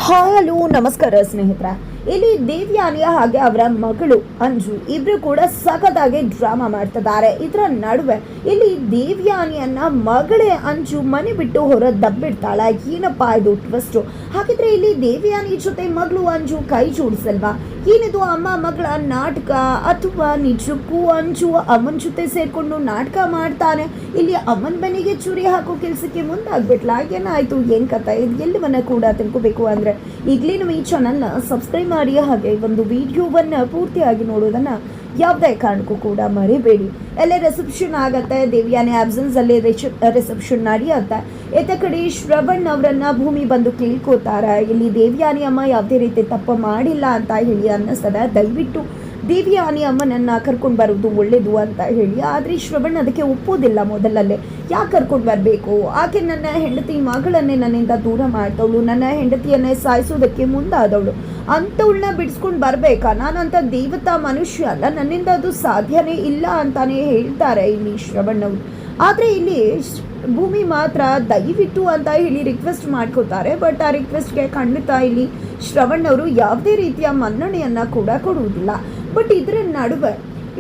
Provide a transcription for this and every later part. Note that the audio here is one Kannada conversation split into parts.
ಹಲೋ ನಮಸ್ಕಾರ ಸ್ನೇಹಿತರೆ. ಇಲ್ಲಿ ದೇವ್ಯಾನಿಯ ಹಾಗೆ ಅವರ ಮಗಳು ಅಂಜು ಇಬ್ರು ಕೂಡ ಸಖತ್ತಾಗಿ ಡ್ರಾಮಾ ಮಾಡ್ತಿದ್ದಾರೆ. ಇದರ ನಡುವೆ ಇಲ್ಲಿ ದೇವ್ಯಾನಿಯನ್ನ ಮಗಳೇ ಅಂಜು ಮನೆ ಬಿಟ್ಟು ಹೊರ ದಬ್ಬಿಡ್ತಾಳ. ಏನಪ್ಪಾ ಇದು ಟ್ವಿಸ್ಟ್? ಹಾಗಿದ್ರೆ ಇಲ್ಲಿ ದೇವ್ಯಾನಿ ಜೊತೆ ಮಗಳು ಅಂಜು ಕೈ ಜೋಡಿಸಲ್ವಾ? ಏನಿದು ಅಮ್ಮ ಮಗಳ ನಾಟಕ, ಅಥವಾ ನಿಜಕ್ಕೂ ಅಂಜು ಅಮ್ಮನ ಜೊತೆ ಸೇರ್ಕೊಂಡು ನಾಟಕ ಮಾಡ್ತಾನೆ? ಇಲ್ಲಿ ಅಮ್ಮನ ಬೆನ್ನಿಗೆ ಚೂರಿ ಹಾಕೋ ಕೆಲಸಕ್ಕೆ ಮುಂದಾಗ್ಬಿಟ್ಲಾ? ಏನಾಯ್ತು, ಏನ್ ಕಥೆ? ಇದು ಎಲ್ಲವನ್ನ ಕೂಡ ತಿಳ್ಕೋಬೇಕು ಅಂದ್ರೆ ಈಗಲೇ ನಮ್ಮ ಈ ಚಾನಲ್ನ ಸಬ್ಸ್ಕ್ರೈಬ್ ಮಾಡಿ, ಹಾಗೆ ಒಂದು ವಿಡಿಯೋವನ್ನ ಪೂರ್ತಿಯಾಗಿ ನೋಡೋದನ್ನ ಯಾವುದೇ ಕಾರಣಕ್ಕೂ ಕೂಡ ಮರಿಬೇಡಿ. ಎಲ್ಲೇ ರಿಸೆಪ್ಷನ್ ಆಗತ್ತೆ, ದೇವ್ಯಾನಿ ಆಬ್ಸೆನ್ಸ್ ಅಲ್ಲಿ ರಿಸೆಪ್ಷನ್ ನಡೆಯುತ್ತೆ. ಇತ್ತ ಕಡೆ ಶ್ರವಣ್ ಅವರನ್ನ ಭೂಮಿ ಬಂದು ಕೇಳ್ಕೋತಾರೆ. ಇಲ್ಲಿ ದೇವ್ಯಾನಿ ಅಮ್ಮ ಯಾವುದೇ ರೀತಿ ತಪ್ಪು ಮಾಡಿಲ್ಲ ಅಂತ ಹೇಳಿ ಅನ್ನಿಸ್ತದೆ. ದಯವಿಟ್ಟು ದೇವ್ಯಾನಿ ಅಮ್ಮನನ್ನ ಕರ್ಕೊಂಡು ಬರೋದು ಒಳ್ಳೇದು ಅಂತ ಹೇಳಿ. ಆದರೆ ಶ್ರವಣ್ ಅದಕ್ಕೆ ಒಪ್ಪೋದಿಲ್ಲ. ಮೊದಲಲ್ಲೇ ಯಾಕೆ ಕರ್ಕೊಂಡು ಬರಬೇಕು? ಆಕೆ ನನ್ನ ಹೆಂಡತಿ ಮಗಳನ್ನೇ ನನ್ನಿಂದ ದೂರ ಮಾಡ್ತವಳು, ನನ್ನ ಹೆಂಡತಿಯನ್ನೇ ಸಾಯಿಸೋದಕ್ಕೆ ಮುಂದಾದವಳು, ಅಂಥವಳನ್ನ ಬಿಡಿಸ್ಕೊಂಡು ಬರಬೇಕಾ? ನಾನಂತ ದೇವತಾ ಮನುಷ್ಯ ಅಲ್ಲ, ನನ್ನಿಂದ ಅದು ಸಾಧ್ಯನೇ ಇಲ್ಲ ಅಂತಾನೆ ಹೇಳ್ತಾರೆ ಇಲ್ಲಿ ಶ್ರವಣ್ ಅವರು. ಆದರೆ ಇಲ್ಲಿ ಭೂಮಿ ಮಾತ್ರ ದಯವಿಟ್ಟು ಅಂತ ಹೇಳಿ ರಿಕ್ವೆಸ್ಟ್ ಮಾಡ್ಕೋತಾರೆ. ಬಟ್ ಆ ರಿಕ್ವೆಸ್ಟ್ಗೆ ಖಂಡಿತ ಇಲ್ಲಿ ಶ್ರವಣ್ ಅವರು ಯಾವುದೇ ರೀತಿಯ ಮನ್ನಣೆಯನ್ನು ಕೂಡ ಕೊಡುವುದಿಲ್ಲ. ಬಟ್ ಇದರ ನಡುವೆ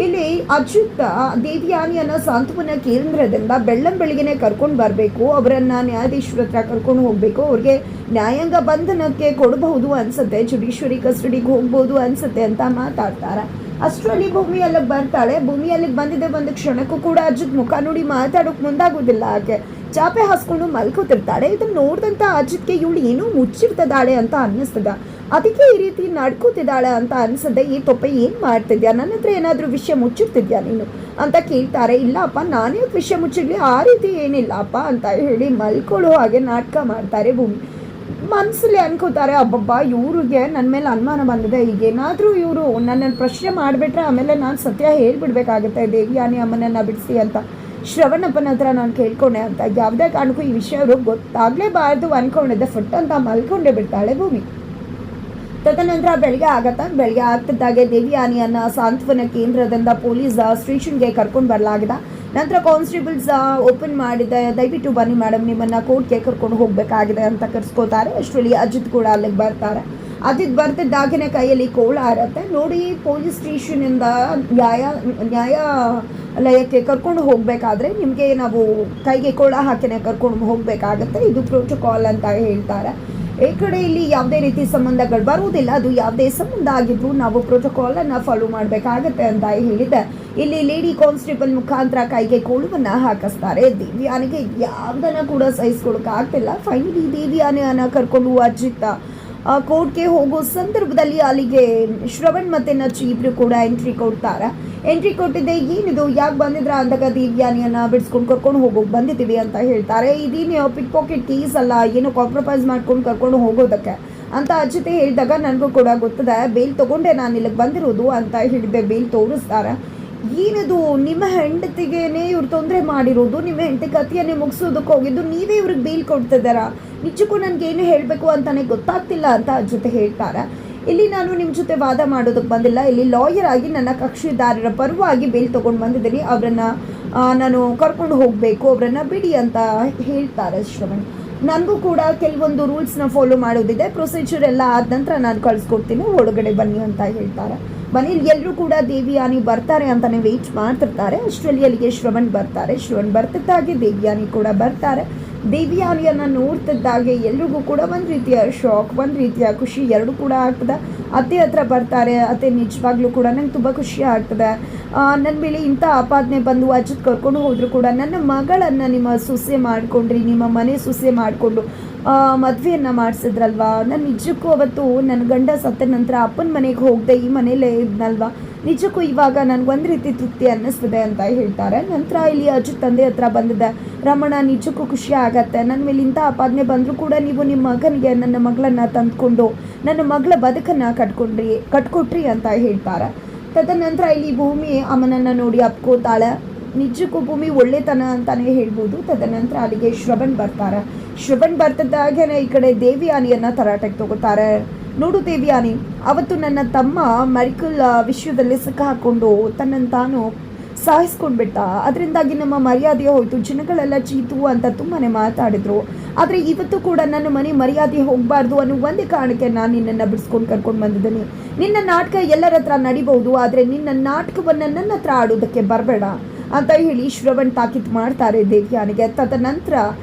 ಇಲ್ಲಿ ಅಜಿತ್ ದೇವ್ಯಾನಿಯನ್ನ ಸಾಂತ್ವನ ಕೇಂದ್ರದಿಂದ ಬೆಳ್ಳಂಬೆಳಗ್ಗೆನೆ ಕರ್ಕೊಂಡು ಬರಬೇಕು, ಅವರನ್ನು ನ್ಯಾಯಾಧೀಶರ ಹತ್ರ ಕರ್ಕೊಂಡು ಹೋಗಬೇಕು, ಅವ್ರಿಗೆ ನ್ಯಾಯಾಂಗ ಬಂಧನಕ್ಕೆ ಕೊಡಬಹುದು ಅನ್ಸುತ್ತೆ, ಜುಡಿಷರಿ ಕಸ್ಟಡಿಗೆ ಹೋಗ್ಬೋದು ಅನ್ಸುತ್ತೆ ಅಂತ ಮಾತಾಡ್ತಾರೆ. ಅಷ್ಟರಲ್ಲಿ ಭೂಮಿ ಅಲ್ಲಿಗೆ ಬರ್ತಾಳೆ. ಭೂಮಿ ಅಲ್ಲಿಗೆ ಬಂದಿದೆ ಒಂದು ಕ್ಷಣಕ್ಕೂ ಕೂಡ ಅಜಿತ್ ಮುಖ ನೋಡಿ ಮಾತಾಡೋಕೆ ಮುಂದಾಗೋದಿಲ್ಲ. ಆಕೆ ಚಾಪೆ ಹಾಸ್ಕೊಂಡು ಮಲ್ಕೋತಿರ್ತಾಳೆ. ಇದನ್ನು ನೋಡಿದಂಥ ಅಜಿತ್ಗೆ ಇವಳು ಏನೋ ಮುಚ್ಚಿರ್ತದಾಳೆ ಅಂತ ಅನ್ನಿಸ್ತದ. ಅದಕ್ಕೆ ಈ ರೀತಿ ನಡ್ಕೋತಿದ್ದಾಳೆ ಅಂತ ಅನ್ಸದೆ. ಈ ತೊಪ್ಪೆ ಏನು ಮಾಡ್ತಿದ್ಯಾ? ನನ್ನ ಹತ್ರ ಏನಾದರೂ ವಿಷಯ ಮುಚ್ಚಿರ್ತಿದ್ಯಾ ನೀನು ಅಂತ ಕೇಳ್ತಾರೆ. ಇಲ್ಲಪ್ಪ, ನಾನೇ ವಿಷಯ ಮುಚ್ಚಿರ್ಲಿ, ಆ ರೀತಿ ಏನಿಲ್ಲಪ್ಪ ಅಂತ ಹೇಳಿ ಮಲ್ಕೊಳ್ಳೋ ಹಾಗೆ ನಾಟಕ ಮಾಡ್ತಾರೆ. ಭೂಮಿ ಮನಸ್ಸಲ್ಲಿ ಅನ್ಕೋತಾರೆ, ಅಬ್ಬಬ್ಬಾ ಇವ್ರಿಗೆ ನನ್ನ ಮೇಲೆ ಅನುಮಾನ ಬಂದಿದೆ, ಈಗೇನಾದರೂ ಇವರು ನನ್ನನ್ನು ಪ್ರಶ್ನೆ ಮಾಡಿಬಿಟ್ರೆ ಆಮೇಲೆ ನಾನು ಸತ್ಯ ಹೇಳ್ಬಿಡ್ಬೇಕಾಗುತ್ತೆ ದೇವ್ಯಾನಿ ಅಮ್ಮನನ್ನು ಬಿಡಿಸಿ ಅಂತ ಶ್ರವಣಪ್ಪನ ಹತ್ರ ನಾನು ಕೇಳ್ಕೊಂಡೆ ಅಂತ. ಯಾವುದೇ ಕಾರಣಕ್ಕೂ ಈ ವಿಷಯ ಅವ್ರಿಗೆ ಗೊತ್ತಾಗಲೇಬಾರ್ದು ಅಂದ್ಕೊಂಡಿದ್ದೆ. ಫುಟ್ ಅಂತ ಮಲ್ಕೊಂಡೇ ಬಿಡ್ತಾಳೆ ಭೂಮಿ. ತದನಂತರ ಬೆಳಗ್ಗೆ ಆಗತ್ತಾ. ಬೆಳಗ್ಗೆ ಆಗ್ತಿದ್ದಾಗೆ ದೇವ್ಯಾನಿಯನ್ನ ಸಾಂತ್ವನ ಕೇಂದ್ರದಿಂದ ಪೊಲೀಸ್ ಸ್ಟೇಷನ್ಗೆ ಕರ್ಕೊಂಡು ಬರಲಾಗಿದೆ. ನಂತರ ಕಾನ್ಸ್ಟೇಬಲ್ಸ್ ಓಪನ್ ಮಾಡಿದೆ, ದಯವಿಟ್ಟು ಬನ್ನಿ ಮೇಡಮ್, ನಿಮ್ಮನ್ನು ಕೋರ್ಟ್ಗೆ ಕರ್ಕೊಂಡು ಹೋಗಬೇಕಾಗಿದೆ ಅಂತ ಕರೆಸ್ಕೋತಾರೆ. ಅಷ್ಟರಲ್ಲಿ ಅಜಿತ್ ಕೂಡ ಅಲ್ಲಿಗೆ ಬರ್ತಾರೆ. ಅಜಿತ್ ಬರ್ತಿದ್ದಾಗೇ ಕೈಯಲ್ಲಿ ಕೋಳ ಇರುತ್ತೆ. ನೋಡಿ, ಪೊಲೀಸ್ ಸ್ಟೇಷನಿಂದ ನ್ಯಾಯಾಲಯಕ್ಕೆ ಕರ್ಕೊಂಡು ಹೋಗಬೇಕಾದ್ರೆ ನಿಮಗೆ ನಾವು ಕೈಗೆ ಕೋಳ ಹಾಕಿನೇ ಕರ್ಕೊಂಡು ಹೋಗಬೇಕಾಗತ್ತೆ, ಇದು ಪ್ರೋಟೋಕಾಲ್ ಅಂತ ಹೇಳ್ತಾರೆ. ಈ ಕಡೆ ಇಲ್ಲಿ ಯಾವುದೇ ರೀತಿ ಸಂಬಂಧಗಳು ಬರುವುದಿಲ್ಲ, ಅದು ಯಾವುದೇ ಸಂಬಂಧ ಆಗಿದ್ರು ನಾವು ಪ್ರೋಟೋಕಾಲನ್ನು ಫಾಲೋ ಮಾಡಬೇಕಾಗತ್ತೆ ಅಂತ ಹೇಳಿದೆ. ಇಲ್ಲಿ ಲೇಡಿ ಕಾನ್ಸ್ಟೇಬಲ್ ಮುಖಾಂತರ ಕೈಗೆ ಕೋಳುವನ್ನು ಹಾಕಿಸ್ತಾರೆ. ದೇವ್ಯಾನಿಗೆ ಯಾವುದನ್ನು ಕೂಡ ಸಹಿಸ್ಕೊಳಕ್ಕಾಗ್ತಿಲ್ಲ. ಫೈನಲಿ ದೇವ್ಯಾನಿಯನ್ನ ಕರ್ಕೊಂಡು ಅಜಿತ್ ಕೋರ್ಟ್ಗೆ ಹೋಗೋ ಸಂದರ್ಭದಲ್ಲಿ ಅಲ್ಲಿಗೆ ಶ್ರವಣ್ ಮತ್ತು ನಚ್ಚಿ ಇಬ್ರು ಕೂಡ ಎಂಟ್ರಿ ಕೊಡ್ತಾರೆ. ಎಂಟ್ರಿ ಕೊಟ್ಟಿದ್ದೆ, ಏನಿದು ಯಾಕೆ ಬಂದಿದ್ರ ಅಂದಾಗ ದೇವ್ಯಾನಿಯನ್ನ ಬಿಡಿಸ್ಕೊಂಡು ಕರ್ಕೊಂಡು ಹೋಗೋಕೆ ಬಂದಿದ್ದೀವಿ ಅಂತ ಹೇಳ್ತಾರೆ. ಇದೇನು ಪಿಕ್ ಪಾಕೆಟ್ ಕೇಸ್ ಅಲ್ಲ, ಏನೋ ಕಾಂಪ್ರಮೈಸ್ ಮಾಡ್ಕೊಂಡು ಕರ್ಕೊಂಡು ಹೋಗೋದಕ್ಕೆ ಅಂತ ಅಜಿತ್ ಹೇಳಿದಾಗ ನನಗೂ ಕೂಡ ಗೊತ್ತದೆ, ಬೇಲ್ ತೊಗೊಂಡೆ ನಾನು ಇಲ್ಲಿಗೆ ಬಂದಿರೋದು ಅಂತ ಹೇಳಿದೆ. ಬೇಲ್ ತೋರಿಸ್ತಾರೆ. ಏನಿದು, ನಿಮ್ಮ ಹೆಂಡತಿಗೇನೆ ಇವ್ರು ತೊಂದರೆ ಮಾಡಿರೋದು, ನಿಮ್ಮ ಹೆಂಡತಿ ಕಥೆಯನ್ನೇ ಮುಗಿಸೋದಕ್ಕೆ ಹೋಗಿದ್ದು, ನೀವೇ ಇವ್ರಿಗೆ ಬೇಲ್ ಕೊಡ್ತಿದ್ದಾರಾ? ನಿಜಕ್ಕೂ ನನಗೇನು ಹೇಳಬೇಕು ಅಂತಲೇ ಗೊತ್ತಾಗ್ತಿಲ್ಲ ಅಂತ ಜೊತೆ ಹೇಳ್ತಾರೆ. ಇಲ್ಲಿ ನಾನು ನಿಮ್ಮ ಜೊತೆ ವಾದ ಮಾಡೋದಕ್ಕೆ ಬಂದಿಲ್ಲ, ಇಲ್ಲಿ ಲಾಯರ್ ಆಗಿ ನನ್ನ ಕಕ್ಷಿದಾರರ ಪರವಾಗಿ ಬೇಲ್ ತೊಗೊಂಡು ಬಂದಿದ್ದೀನಿ, ಅವರನ್ನು ನಾನು ಕರ್ಕೊಂಡು ಹೋಗಬೇಕು, ಅವರನ್ನು ಬಿಡಿ ಅಂತ ಹೇಳ್ತಾರೆ ಶ್ರವಣ್. ನನಗೂ ಕೂಡ ಕೆಲವೊಂದು ರೂಲ್ಸ್ನ ಫಾಲೋ ಮಾಡೋದಿದೆ, ಪ್ರೊಸೀಜರ್ ಎಲ್ಲ ಆದ ನಂತರ ನಾನು ಕಳಿಸ್ಕೊಡ್ತೀನಿ, ಒಳಗಡೆ ಬನ್ನಿ ಅಂತ ಹೇಳ್ತಾರೆ. ಬನ್ನಿ, ಎಲ್ಲರೂ ಕೂಡ ದೇವ್ಯಾನಿ ಬರ್ತಾರೆ ಅಂತಲೇ ವೆಯ್ಟ್ ಮಾಡ್ತಿರ್ತಾರೆ. ಅಷ್ಟರಲ್ಲಿ ಅಲ್ಲಿಗೆ ಶ್ರವಣ್ ಬರ್ತಾರೆ. ಶ್ರವಣ್ ಬರ್ತಿದ್ದಾಗೆ ದೇವ್ಯಾನಿ ಕೂಡ ಬರ್ತಾರೆ. ದೇವ್ಯಾನಿಯನ್ನು ನೋಡ್ತಿದ್ದಾಗೆ ಎಲ್ರಿಗೂ ಕೂಡ ಒಂದು ರೀತಿಯ ಶಾಕ್, ಒಂದು ರೀತಿಯ ಖುಷಿ ಎರಡೂ ಕೂಡ ಆಗ್ತದೆ. ಅತ್ತೆ ಹತ್ರ ಬರ್ತಾರೆ. ಅತ್ತೆ ನಿಜವಾಗ್ಲೂ ಕೂಡ ನಂಗೆ ತುಂಬ ಖುಷಿ ಆಗ್ತದೆ, ನನ್ನ ಮೇಲೆ ಇಂಥ ಆಪಾದನೆ ಬಂದು ಅಜಿತ್ ಕರ್ಕೊಂಡು ಹೋದರೂ ಕೂಡ ನನ್ನ ಮಗಳನ್ನು ನಿಮ್ಮ ಸೊಸೆ ಮಾಡಿಕೊಂಡ್ರಿ, ನಿಮ್ಮ ಮನೆ ಸೊಸೆ ಮಾಡಿಕೊಂಡು ಮದುವೆಯನ್ನು ಮಾಡಿಸಿದ್ರಲ್ವಾ, ನಾನು ನಿಜಕ್ಕೂ ಅವತ್ತು ನನ್ನ ಗಂಡ ಸತ್ತ ನಂತರ ಅಪ್ಪನ ಮನೆಗೆ ಹೋಗದೆ ಈ ಮನೇಲೇ ಇದ್ನಲ್ವಾ, ನಿಜಕ್ಕೂ ಇವಾಗ ನನಗೊಂದು ರೀತಿ ತೃಪ್ತಿ ಅನ್ನಿಸ್ತದೆ ಅಂತ ಹೇಳ್ತಾರೆ. ನಂತರ ಇಲ್ಲಿ ಅಜಿತ್ ತಂದೆ ಹತ್ರ ಬಂದಿದೆ. ರಮಣ, ನಿಜಕ್ಕೂ ಖುಷಿ ಆಗತ್ತೆ, ನನ್ನ ಮೇಲೆ ಇಂಥ ಆಪಾದನೆ ಬಂದರೂ ಕೂಡ ನೀವು ನಿಮ್ಮ ಮಗನಿಗೆ ನನ್ನ ಮಗಳನ್ನು ತಂದ್ಕೊಂಡು ನನ್ನ ಮಗಳ ಬದುಕನ್ನು ಕಟ್ಕೊಟ್ರಿ ಅಂತ ಹೇಳ್ತಾರೆ. ತದನಂತರ ಇಲ್ಲಿ ಭೂಮಿ ಅಮ್ಮನನ್ನು ನೋಡಿ ಅಪ್ಕೋತಾಳೆ. ನಿಜಕ್ಕೂ ಭೂಮಿ ಒಳ್ಳೆತನ ಅಂತಲೇ ಹೇಳ್ಬೋದು. ತದನಂತರ ಅಲ್ಲಿಗೆ ಶ್ರವಣ್ ಬರ್ತಾರೆ. ಶ್ರವಣ್ ಬರ್ತಿದ್ದಾಗೇ ಈ ಕಡೆ ದೇವ್ಯಾನಿಯನ್ನು ತರಾಟೆಗೆ ತಗೋತಾರೆ. ನೋಡು ದೇವ್ಯಾನಿ, ಅವತ್ತು ನನ್ನ ತಮ್ಮ ಮೆಡಿಕಲ್ ವಿಷಯದಲ್ಲಿ ಸಿಕ್ಕಾಕೊಂಡು ತನ್ನನ್ನು ತಾನು ಸಾಯಿಸ್ಕೊಂಡ್ಬಿಟ್ಟ. ಅದರಿಂದಾಗಿ ನಮ್ಮ ಮರ್ಯಾದೆ ಹೋಯಿತು, ಜನಗಳೆಲ್ಲ ಚೀತು ಅಂತ ತುಂಬಾ ಮಾತಾಡಿದ್ರು. ಆದರೆ ಇವತ್ತು ಕೂಡ ನನ್ನ ಮನೆ ಮರ್ಯಾದೆ ಹೋಗಬಾರ್ದು ಅನ್ನೋ ಒಂದೇ ಕಾರಣಕ್ಕೆ ನಾನು ನಿನ್ನನ್ನು ಬಿಡಿಸ್ಕೊಂಡು ಕರ್ಕೊಂಡು ಬಂದಿದ್ದೀನಿ. ನಿನ್ನ ನಾಟಕ ಎಲ್ಲರ ಹತ್ರ ನಡಿಬಹುದು, ಆದರೆ ನಿನ್ನ ನಾಟಕವನ್ನು ನನ್ನ ಹತ್ರ ಆಡೋದಕ್ಕೆ ಬರಬೇಡ ಅಂತ ಹೇಳಿ ಶ್ರವಣ್ ತಾಕೀತು ಮಾಡ್ತಾರೆ ದೇವ್ಯಾನಿಗೆ. ತದನಂತರ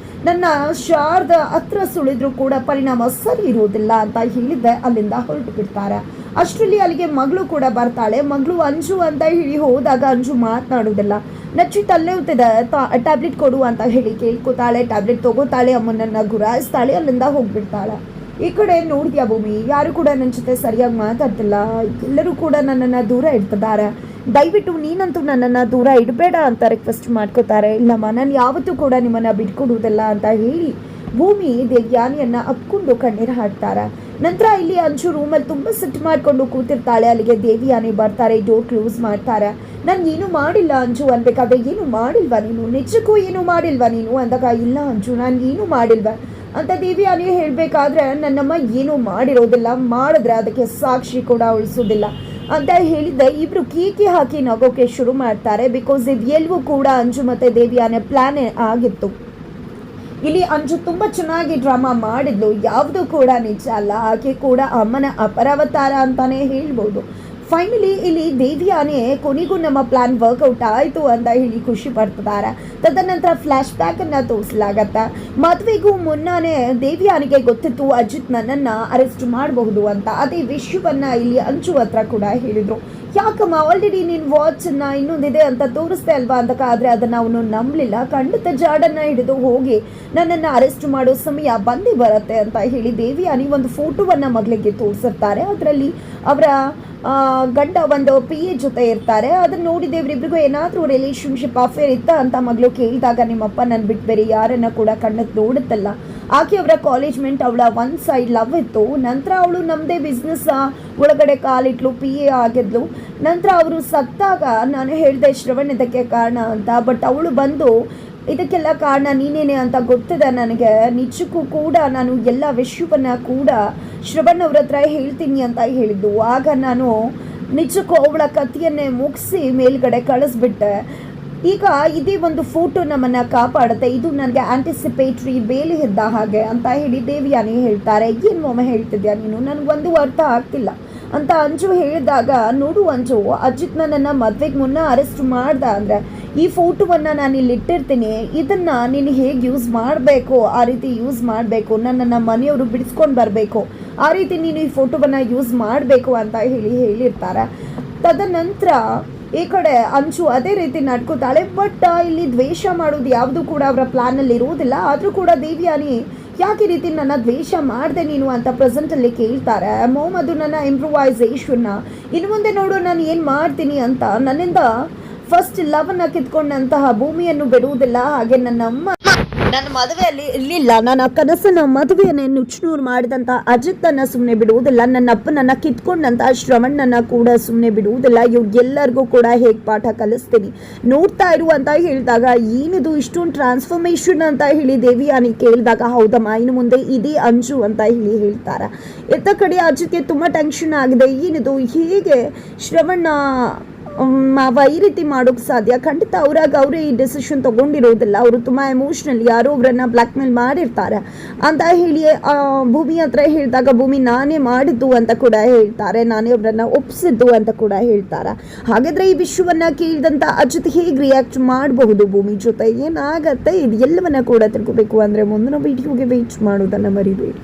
ನನ್ನ ಶಾರದ ಹತ್ರ ಸುಳಿದ್ರು ಕೂಡ ಪರಿಣಾಮ ಸರಿ ಇರುವುದಿಲ್ಲ ಅಂತ ಹೇಳಿದ್ದೆ ಅಲ್ಲಿಂದ ಹೊರಟು ಬಿಡ್ತಾರೆ. ಅಷ್ಟರಲ್ಲಿ ಅಲ್ಲಿಗೆ ಮಗಳು ಕೂಡ ಬರ್ತಾಳೆ. ಮಗಳು ಅಂಜು ಅಂತ ಹೇಳಿ ಹೋದಾಗ ಅಂಜು ಮಾತನಾಡೋದಿಲ್ಲ, ನಚ್ಚಿ ತಲೆ ಹೊತ್ತಿದೆ, ಟ್ಯಾಬ್ಲೆಟ್ ಕೊಡು ಅಂತ ಹೇಳಿ ಕೇಳ್ಕೊತಾಳೆ. ಟ್ಯಾಬ್ಲೆಟ್ ತಗೋತಾಳೆ, ಅಮ್ಮನನ್ನು ಗುರಾಯಿಸ್ತಾಳೆ, ಅಲ್ಲಿಂದ ಹೋಗ್ಬಿಡ್ತಾಳೆ. ಈ ಕಡೆ ನೋಡಿದ್ಯಾ ಭೂಮಿ, ಯಾರು ಕೂಡ ನನ್ನ ಜೊತೆ ಸರಿಯಾಗಿ ಮಾತಾಡ್ತಿಲ್ಲ, ಎಲ್ಲರೂ ಕೂಡ ನನ್ನನ್ನು ದೂರ ಇಡ್ತಿದ್ದಾರೆ, ದಯವಿಟ್ಟು ನೀನಂತೂ ನನ್ನನ್ನು ದೂರ ಇಡಬೇಡ ಅಂತ ರಿಕ್ವೆಸ್ಟ್ ಮಾಡ್ಕೋತಾರೆ. ಇಲ್ಲಮ್ಮ, ನಾನು ಯಾವತ್ತೂ ಕೂಡ ನಿಮ್ಮನ್ನು ಬಿಟ್ಕೊಡುವುದಿಲ್ಲ ಅಂತ ಹೇಳಿ ಭೂಮಿ ದೇವ್ಯಾನಿಯನ್ನು ಅಪ್ಕೊಂಡು ಕಣ್ಣೀರು ಹಾಕ್ತಾರೆ. ನಂತರ ಇಲ್ಲಿ ಅಂಜು ರೂಮಲ್ಲಿ ತುಂಬ ಸಿಟ್ಟು ಮಾಡಿಕೊಂಡು ಕೂತಿರ್ತಾಳೆ. ಅಲ್ಲಿಗೆ ದೇವ್ಯಾನಿ ಬರ್ತಾರೆ, ಡೋರ್ ಕ್ಲೋಸ್ ಮಾಡ್ತಾರೆ. ನಾನು ಏನು ಮಾಡಿಲ್ಲ ಅಂಜು ಅನ್ಬೇಕಾದ್ರೆ, ಏನು ಮಾಡಿಲ್ವಾ ನೀನು, ನಿಜಕ್ಕೂ ಏನು ಮಾಡಿಲ್ವಾ ನೀನು ಅಂದಾಗ, ಇಲ್ಲ ಅಂಜು ನಾನು ಏನು ಮಾಡಿಲ್ವ ಅಂತ ದೇವ್ಯಾನಿ ಹೇಳಬೇಕಾದ್ರೆ, ನನ್ನಮ್ಮ ಏನೂ ಮಾಡಿರೋದಿಲ್ಲ, ಮಾಡಿದ್ರೆ ಅದಕ್ಕೆ ಸಾಕ್ಷಿ ಕೂಡ ಉಳಿಸೋದಿಲ್ಲ ಅಂತ ಹೇಳಿದ್ದೆ. ಇಬ್ರು ಕೀಕಿ ಹಾಕಿ ನಗೋಕೆ ಶುರು ಮಾಡ್ತಾರೆ. ಬಿಕಾಸ್ ಇದೆಲ್ಲವೂ ಕೂಡ ಅಂಜು ಮತ್ತು ದೇವ್ಯಾನಿ ಪ್ಲಾನ್ ಆಗಿತ್ತು. ಇಲ್ಲಿ ಅಂಜು ತುಂಬ ಚೆನ್ನಾಗಿ ಡ್ರಾಮಾ ಮಾಡಿದ್ಲು, ಯಾವುದು ಕೂಡ ನಿಜ ಅಲ್ಲ, ಆಕೆ ಕೂಡ ಅಮ್ಮನ ಅಪರಾವತಾರ ಅಂತಾನೆ ಹೇಳ್ಬೋದು. ಫೈನಲಿ ಇಲ್ಲಿ ದೇವ್ಯಾನಿ ಕೊನೆಗೂ ನಮ್ಮ ಪ್ಲಾನ್ ವರ್ಕೌಟ್ ಆಯಿತು ಅಂತ ಹೇಳಿ ಖುಷಿ ಪಡ್ತಿದ್ದಾರೆ. ತದನಂತರ ಫ್ಲ್ಯಾಶ್ ಬ್ಯಾಕನ್ನು ತೋರಿಸಲಾಗತ್ತೆ. ಮದುವೆಗೂ ಮುನ್ನಾನೇ ದೇವ್ಯಾನಿಗೆ ಗೊತ್ತಿತ್ತು ಅಜಿತ್ ನನ್ನನ್ನು ಅರೆಸ್ಟ್ ಮಾಡಬಹುದು ಅಂತ. ಅದೇ ವಿಷಯವನ್ನು ಇಲ್ಲಿ ಅಂಜು ಹತ್ರ ಕೂಡ ಹೇಳಿದರು. ಯಾಕಮ್ಮ, ಆಲ್ರೆಡಿ ನೀನು ವಾಚನ್ನು ಇನ್ನೊಂದಿದೆ ಅಂತ ತೋರಿಸ್ದೆ ಅಲ್ವಾ ಅಂತ. ಆದರೆ ಅದನ್ನು ಅವನು ನಂಬಲಿಲ್ಲ. ಖಂಡಿತ ಜಾಡನ್ನು ಹಿಡಿದು ಹೋಗಿ ನನ್ನನ್ನು ಅರೆಸ್ಟ್ ಮಾಡೋ ಸಮಯ ಬಂದೇ ಬರುತ್ತೆ ಅಂತ ಹೇಳಿ ದೇವ್ಯಾನಿ ಒಂದು ಫೋಟೋವನ್ನು ಮಗಳಿಗೆ ತೋರಿಸಿರ್ತಾರೆ. ಅದರಲ್ಲಿ ಅವರ ಗಂಡ ಒಂದು PA ಜೊತೆ ಇರ್ತಾರೆ. ಅದನ್ನು ನೋಡಿದೆ ಇವರಿಬ್ರಿಗೂ ಏನಾದರೂ ರಿಲೇಷನ್ಶಿಪ್ ಅಫೇರ್ ಇತ್ತ ಅಂತ ಮಗಳು ಕೇಳಿದಾಗ, ನಿಮ್ಮಪ್ಪ ನನ್ನ ಬಿಟ್ಟು ಬೇರೆ ಯಾರನ್ನ ಕೂಡ ಕಣ್ಣಕ್ಕೆ ನೋಡುತ್ತಲ್ಲ, ಆಕೆ ಅವರ ಕಾಲೇಜ್ ಮೆಂಟ್, ಅವಳ ಒನ್ ಸೈಡ್ ಲವ್ ಇತ್ತು. ನಂತರ ಅವಳು ನಮ್ಮದೇ ಬಿಸ್ನೆಸ್ ಒಳಗಡೆ ಕಾಲಿಟ್ಲು, PA ಆಗಿದ್ಲು. ನಂತರ ಅವರು ಸತ್ತಾಗ ನಾನು ಹೇಳಿದೆ ಶ್ರವಣ್ ಇದಕ್ಕೆ ಕಾರಣ ಅಂತ. ಬಟ್ ಅವಳು ಬಂದು ಇದಕ್ಕೆಲ್ಲ ಕಾರಣ ನೀನೇನೆ ಅಂತ ಗೊತ್ತಿದೆ ನನಗೆ, ನಿಜಕ್ಕೂ ಕೂಡ ನಾನು ಎಲ್ಲ ವಿಷಯವನ್ನು ಕೂಡ ಶ್ರವಣ್ ಅವ್ರ ಹತ್ರ ಹೇಳ್ತೀನಿ ಅಂತ ಹೇಳಿದ್ದು. ಆಗ ನಾನು ನಿಜಕ್ಕೂ ಅವಳ ಕಥೆಯನ್ನೇ ಮುಗಿಸಿ ಮೇಲ್ಗಡೆ ಕಳಿಸ್ಬಿಟ್ಟೆ. ಈಗ ಇದೇ ಒಂದು ಫೋಟೋ ನಮ್ಮನ್ನು ಕಾಪಾಡುತ್ತೆ, ಇದು ನನಗೆ ಆಂಟಿಸಿಪೇಟ್ರಿ ಬೇಲಿ ಇದ್ದ ಹಾಗೆ ಅಂತ ಹೇಳಿ ದೇವ್ಯಾನಿ ಹೇಳ್ತಾರೆ. ಏನು ಒಮ್ಮೆ ಹೇಳ್ತಿದ್ಯಾ ನೀನು, ನನಗೊಂದು ಅರ್ಥ ಆಗ್ತಿಲ್ಲ ಅಂತ ಅಂಜು ಹೇಳಿದಾಗ, ನೋಡು ಅಂಜು, ಅಜಿತ್ ನನ್ನನ್ನು ಮದುವೆಗೆ ಮುನ್ನ ಅರೆಸ್ಟ್ ಮಾಡ್ದ ಅಂದರೆ ಈ ಫೋಟೋವನ್ನು ನಾನು ಇಲ್ಲಿ ಇಟ್ಟಿರ್ತೀನಿ, ಇದನ್ನು ನೀನು ಹೇಗೆ ಯೂಸ್ ಮಾಡಬೇಕು ಆ ರೀತಿ ಯೂಸ್ ಮಾಡಬೇಕು, ನನ್ನನ್ನು ಮನೆಯವರು ಬಿಡಿಸ್ಕೊಂಡು ಬರಬೇಕು, ಆ ರೀತಿ ನೀನು ಈ ಫೋಟೋವನ್ನು ಯೂಸ್ ಮಾಡಬೇಕು ಅಂತ ಹೇಳಿರ್ತಾರೆ. ತದನಂತರ ಈ ಕಡೆ ಅಂಚು ಅದೇ ರೀತಿ ನಡ್ಕೋತಾಳೆ. ಬಟ್ ಇಲ್ಲಿ ದ್ವೇಷ ಮಾಡೋದು ಯಾವುದು ಕೂಡ ಅವರ ಪ್ಲಾನಲ್ಲಿ ಇರುವುದಿಲ್ಲ. ಆದರೂ ಕೂಡ ದೇವ್ಯಾನಿ ಯಾಕೆ ರೀತಿ ನನ್ನ ದ್ವೇಷ ಮಾಡಿದೆ ನೀನು ಅಂತ ಪ್ರೆಸೆಂಟಲ್ಲಿ ಕೇಳ್ತಾರೆ. ಮೊಹಮ್ಮದ್ ನನ್ನ ಇಂಪ್ರೂವೈಸೇಷನ್ನ ಇನ್ನು ಮುಂದೆ ನೋಡು ನಾನು ಏನು ಮಾಡ್ತೀನಿ ಅಂತ. ನನ್ನಿಂದ ಫಸ್ಟ್ ಲವ್ನ ಕಿತ್ಕೊಂಡಂತಹ ಭೂಮಿಯನ್ನು ಬಿಡುವುದಿಲ್ಲ. ಹಾಗೆ ನನ್ನ ಮದುವೆಯಲ್ಲಿ ಇರಲಿಲ್ಲ, ನನ್ನ ಕನಸನ್ನ ಮದುವೆಯನ್ನೇ ನುಚ್ಚುನೂರು ಮಾಡಿದಂಥ ಅಜಿತ್ತನ್ನು ಸುಮ್ಮನೆ ಬಿಡುವುದಿಲ್ಲ, ನನ್ನ ಅಪ್ಪನನ್ನು ಕಿತ್ಕೊಂಡಂಥ ಶ್ರವಣ್ಣನ ಕೂಡ ಸುಮ್ಮನೆ ಬಿಡುವುದಿಲ್ಲ, ಇವ್ರಿಗೆಲ್ಲರಿಗೂ ಕೂಡ ಹೇಗೆ ಪಾಠ ಕಲಿಸ್ತೀನಿ ನೋಡ್ತಾ ಇರು ಅಂತ ಹೇಳಿದಾಗ, ಏನಿದು ಇಷ್ಟೊಂದು ಟ್ರಾನ್ಸ್ಫಾರ್ಮೇಷನ್ ಅಂತ ಹೇಳಿ ದೇವ್ಯಾನಿ ಕೇಳಿದಾಗ, ಹೌದಮ್ಮ ಇನ್ನು ಮುಂದೆ ಇದೇ ಅಂಜು ಅಂತ ಹೇಳ್ತಾರೆ. ಎತ್ತ ಕಡೆ ಅಜಿತ್ಗೆ ತುಂಬ ಟೆನ್ಷನ್ ಆಗಿದೆ, ಏನಿದು ಹೇಗೆ ಶ್ರವಣ್ಣ ಮಾವ ಈ ರೀತಿ ಮಾಡೋಕ್ಕೆ ಸಾಧ್ಯ, ಖಂಡಿತ ಅವರೇ ಈ ಡಿಸಿಷನ್ ತೊಗೊಂಡಿರೋದಿಲ್ಲ, ಅವರು ತುಂಬ ಎಮೋಷ್ನಲಿ ಯಾರೋ ಒಬ್ಬರನ್ನ ಬ್ಲ್ಯಾಕ್ ಮೇಲ್ ಮಾಡಿರ್ತಾರೆ ಅಂತ ಹೇಳಿ ಭೂಮಿ ಹತ್ರ ಹೇಳಿದಾಗ, ಭೂಮಿ ನಾನೇ ಮಾಡಿದ್ದು ಅಂತ ಕೂಡ ಹೇಳ್ತಾರೆ, ನಾನೇ ಒಬ್ಬರನ್ನ ಒಪ್ಪಿಸಿದ್ದು ಅಂತ ಕೂಡ ಹೇಳ್ತಾರೆ. ಹಾಗಾದರೆ ಈ ವಿಷಯವನ್ನು ಕೇಳಿದಂಥ ಅಜಿತ್ ಹೇಗೆ ರಿಯಾಕ್ಟ್ ಮಾಡಬಹುದು ಭೂಮಿ ಜೊತೆ, ಏನಾಗತ್ತೆ, ಇದು ಎಲ್ಲವನ್ನ ಕೂಡ ತಿಳ್ಕೋಬೇಕು ಅಂದರೆ ಮುಂದಿನ ವಿಡಿಯೋಗೆ ವೇಟ್ ಮಾಡೋದನ್ನು ಮರಿಬೇಡಿ.